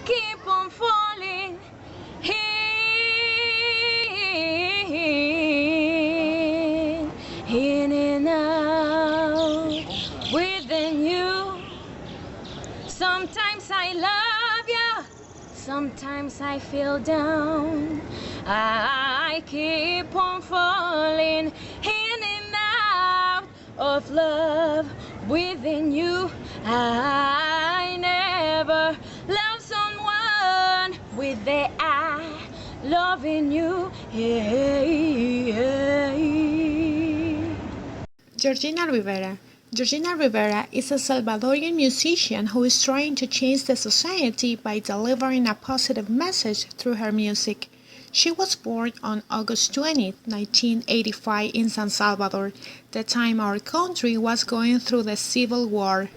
keep on falling in and out within you. Sometimes I love you, sometimes I feel down. I keep on falling in and out of love within you. I never love someone with the I loving you. Georgina Rivera. Georgina Rivera is a Salvadorian musician who is trying to change the society by delivering a positive message through her music. She was born on August 20, 1985 in San Salvador, the time our country was going through the Civil War.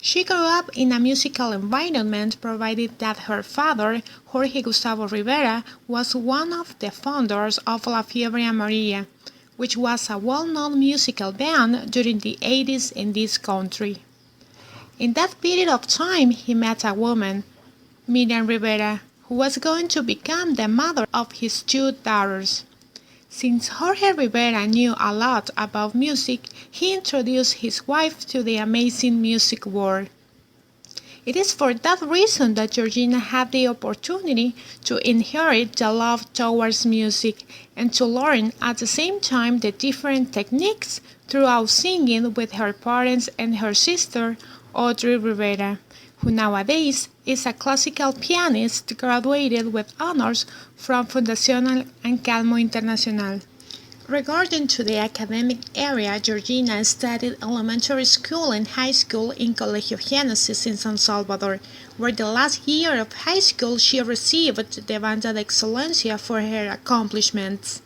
She grew up in a musical environment provided that her father, Jorge Gustavo Rivera, was one of the founders of La Fiebre Amarilla, which was a well-known musical band during the 80s in this country. In that period of time, he met a woman, Miriam Rivera, who was going to become the mother of his two daughters. Since Jorge Rivera knew a lot about music, he introduced his wife to the amazing music world. It is for that reason that Georgina had the opportunity to inherit the love towards music and to learn at the same time the different techniques throughout singing with her parents and her sister, Audrey Rivera, who nowadays is a classical pianist graduated with honors from Fundación Anselmo Internacional. Regarding to the academic area, Georgina studied elementary school and high school in Colegio Genesis in San Salvador, where the last year of high school she received the Banda de Excelencia for her accomplishments.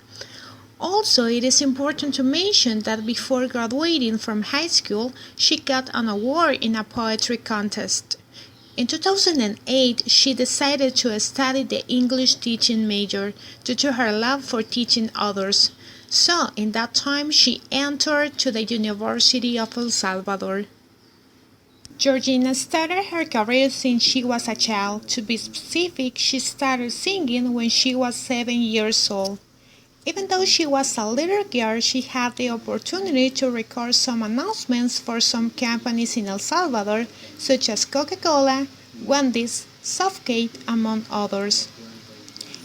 Also, it is important to mention that before graduating from high school, she got an award in a poetry contest. In 2008, she decided to study the English teaching major due to her love for teaching others. So, in that time, she entered to the University of El Salvador. Georgina started her career since she was a child. To be specific, she started singing when she was 7 years old. Even though she was a little girl, she had the opportunity to record some announcements for some companies in El Salvador, such as Coca-Cola, Wendy's, Softgate, among others.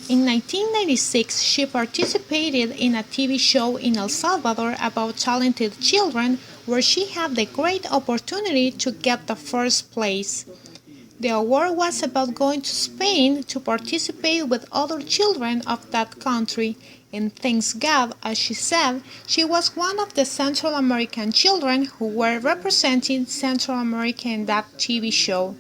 In 1996, she participated in a TV show in El Salvador about talented children, where she had the great opportunity to get the first place. The award was about going to Spain to participate with other children of that country, and thanks God, as she said, she was one of the Central American children who were representing Central America in that TV show.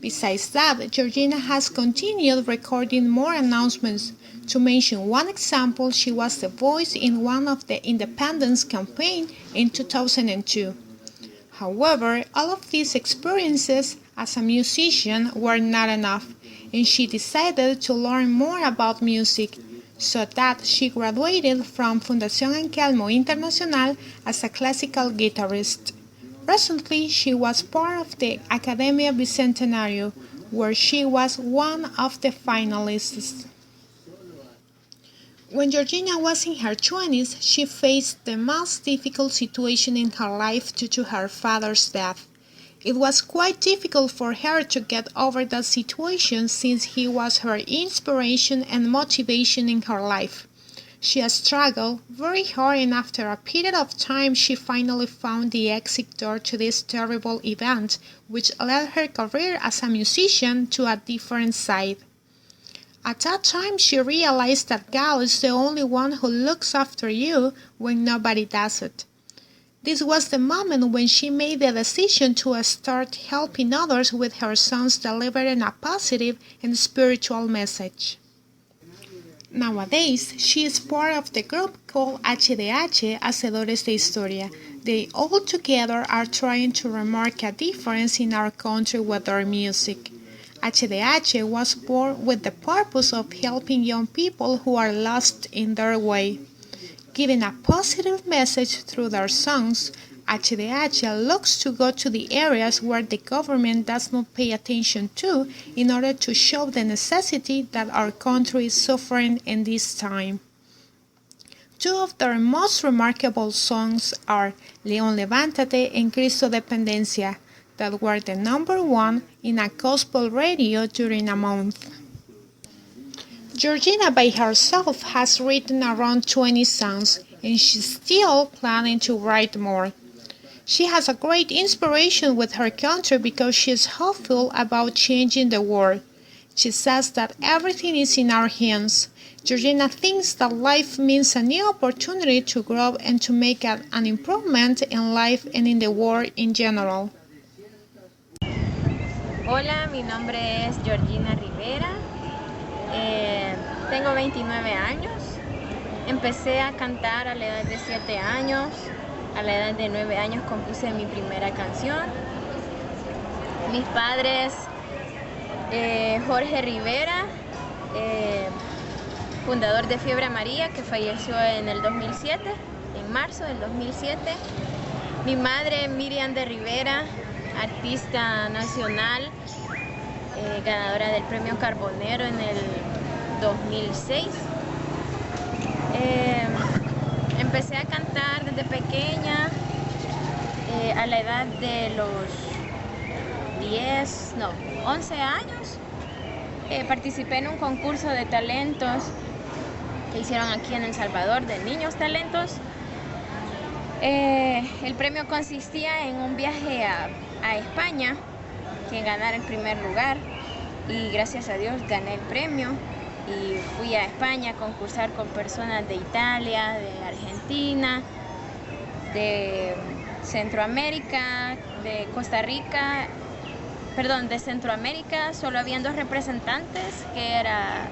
Besides that, Georgina has continued recording more announcements. To mention one example, she was the voice in one of the independence campaigns in 2002. However, all of these experiences as a musician were not enough, and she decided to learn more about music, so that she graduated from Fundación Anselmo Internacional as a classical guitarist. Recently, she was part of the Academia Bicentenario, where she was one of the finalists. When Georgina was in her 20s, she faced the most difficult situation in her life due to her father's death. It was quite difficult for her to get over that situation since he was her inspiration and motivation in her life. She has struggled very hard, and after a period of time she finally found the exit door to this terrible event, which led her career as a musician to a different side. At that time she realized that God is the only one who looks after you when nobody does it. This was the moment when she made the decision to start helping others with her songs delivering a positive and spiritual message. Nowadays, she is part of the group called HDH Hacedores de Historia. They all together are trying to remark a difference in our country with their music. HDH was born with the purpose of helping young people who are lost in their way. Giving a positive message through their songs, HDH looks to go to the areas where the government does not pay attention to in order to show the necessity that our country is suffering in this time. Two of their most remarkable songs are León Levántate and Cristo Dependencia, that were the #1 in a gospel radio during a month. Georgina by herself has written around 20 songs, and she's still planning to write more. She has a great inspiration with her country because she is hopeful about changing the world. She says that everything is in our hands. Georgina thinks that life means a new opportunity to grow and to make an improvement in life and in the world in general. Hola, mi nombre es Georgina Rivera. Tengo 29 años. Empecé a cantar a la edad de 7 años. A la edad de 9 años compuse mi primera canción. Mis padres, Jorge Rivera, fundador de Fiebre Amarilla, que falleció en el 2007, en marzo del 2007. Mi madre, Miriam de Rivera, artista nacional, ganadora del premio Carbonero en el 2006. Empecé a cantar desde pequeña, a la edad de los 11 años. Participé en un concurso de talentos que hicieron aquí en El Salvador, de niños talentos. El premio consistía en un viaje a España, que ganar el primer lugar, y gracias a Dios gané el premio y fui a España a concursar con personas de Italia, de Argentina, de Centroamérica, de Costa Rica, de Centroamérica. Solo habían 2 representantes, que era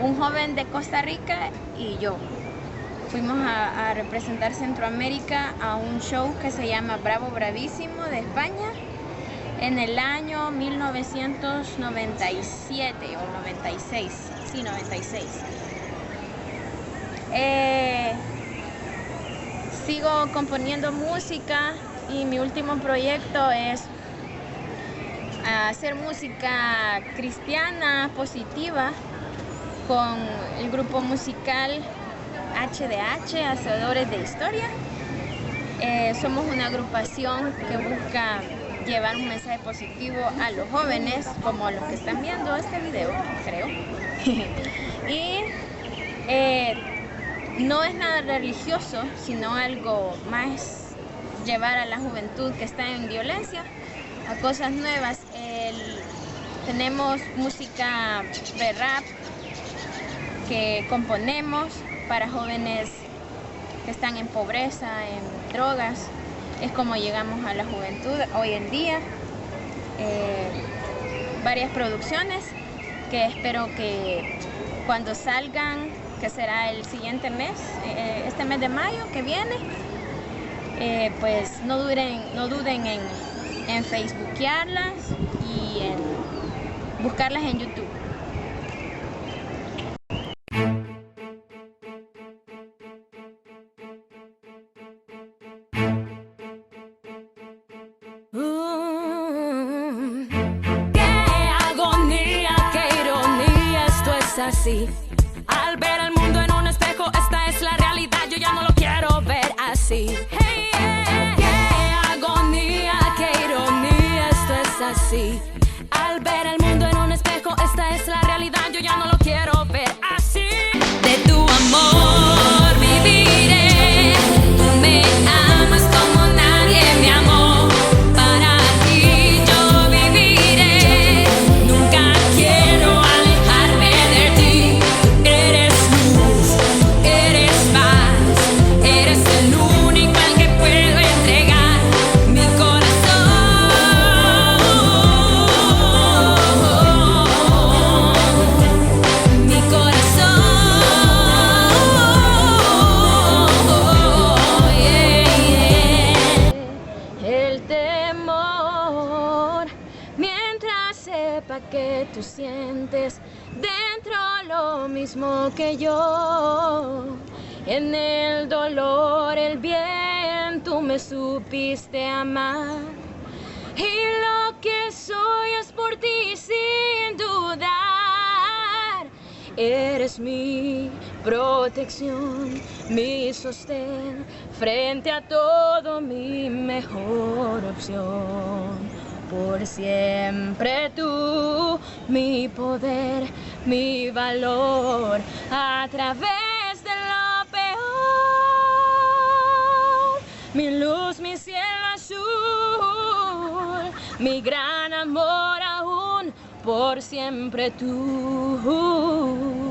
un joven de Costa Rica y yo. Fuimos a representar Centroamérica a un show que se llama Bravo Bravísimo de España en el año 1997 o 96, sí, 96. Sigo componiendo música y mi último proyecto es hacer música cristiana, positiva, con el grupo musical HDH, Hacedores de Historia. Somos una agrupación que busca llevar un mensaje positivo a los jóvenes, como los que están viendo este video, creo. Y no es nada religioso, sino algo más, llevar a la juventud que está en violencia a cosas nuevas. Tenemos música de rap que componemos para jóvenes que están en pobreza, en drogas. Es como llegamos a la juventud hoy en día. Varias producciones que espero que cuando salgan, que será el siguiente mes, este mes de mayo que viene, pues no duden en facebookearlas y en buscarlas en YouTube. Así. Al ver el mundo en un espejo, esta es la realidad, yo ya no lo quiero ver así. Hey, yeah. Qué agonía, qué ironía, esto es así. Al ver el mundo en un espejo, esta es la realidad, yo ya no lo quiero ver así. De tu amor viviré, tú me amas como nadie me amó. Para ti yo viviré, nunca quiero alejarme de ti. Eres luz, eres paz, eres el único al que puedo entregar mi corazón. Mi corazón, yeah, yeah. El temor, mientras sepa que tú sientes dentro lo mismo que yo. En el dolor, el bien, tú tú me supiste amar. Y lo que soy es por ti sin dudar. Eres mi protección, mi sostén, frente a todo mi mejor opción. Por siempre tú, mi poder, mi valor, a través de lo peor. Mi luz, mi cielo azul, mi gran amor aún, por siempre tú.